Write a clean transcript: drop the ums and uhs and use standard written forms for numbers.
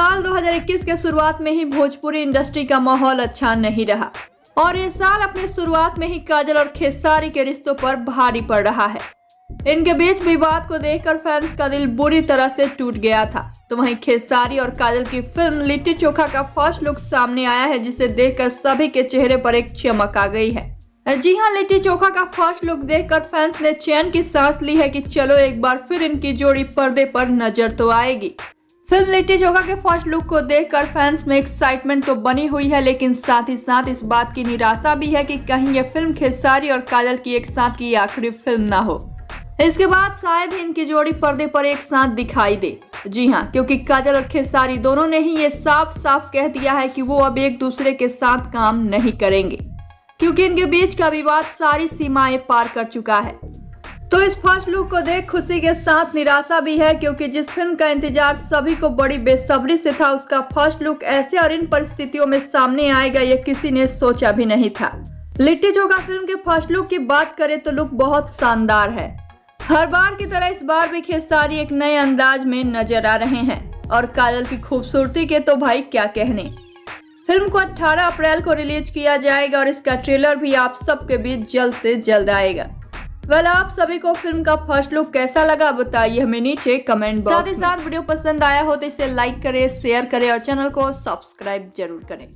साल 2021 के शुरुआत में ही भोजपुरी इंडस्ट्री का माहौल अच्छा नहीं रहा और ये साल अपनी शुरुआत में ही काजल और खेसारी के रिश्तों पर भारी पड़ रहा है। इनके बीच विवाद को देखकर फैंस का दिल बुरी तरह से टूट गया था। तो वहीं खेसारी और काजल की फिल्म लिट्टी चोखा का फर्स्ट लुक सामने आया है, जिसे देखकर सभी के चेहरे पर एक चमक आ गई है। जी हां, लिट्टी चोखा का फर्स्ट लुक देखकर फैंस ने चैन की सांस ली है कि चलो एक बार फिर इनकी जोड़ी पर्दे पर नजर तो आएगी। फिल्म लिट्टी चोखा के फर्स्ट लुक को देखकर फैंस में एक्साइटमेंट तो बनी हुई है, लेकिन साथ ही साथ इस बात की निराशा भी है कि कहीं ये फिल्म खेसारी और काजल की एक साथ की आखिरी फिल्म ना हो। इसके बाद शायद ही इनकी जोड़ी पर्दे पर एक साथ दिखाई दे। जी हां, क्योंकि काजल और खेसारी दोनों ने ही ये साफ साफ कह दिया है कि वो अब एक दूसरे के साथ काम नहीं करेंगे, क्योंकि इनके बीच का विवाद सारी सीमाएं पार कर चुका है। तो इस फर्स्ट लुक को देख खुशी के साथ निराशा भी है, क्योंकि जिस फिल्म का इंतजार सभी को बड़ी बेसब्री से था, उसका फर्स्ट लुक ऐसे और इन परिस्थितियों में सामने आएगा ये किसी ने सोचा भी नहीं था। लिट्टी चोखा फिल्म के फर्स्ट लुक की बात करें तो लुक बहुत शानदार है। हर बार की तरह इस बार भी खेसारी एक नए अंदाज में नजर आ रहे हैं और काजल की खूबसूरती के तो भाई क्या कहने। फिल्म को 18 अप्रैल को रिलीज किया जाएगा और इसका ट्रेलर भी आप सबके बीच जल्द से जल्द आएगा। आप सभी को फिल्म का फर्स्ट लुक कैसा लगा बताइए हमें नीचे कमेंट बॉक्स में। साथ ही साथ वीडियो पसंद आया हो तो इसे लाइक करें, शेयर करें और चैनल को सब्सक्राइब जरूर करें।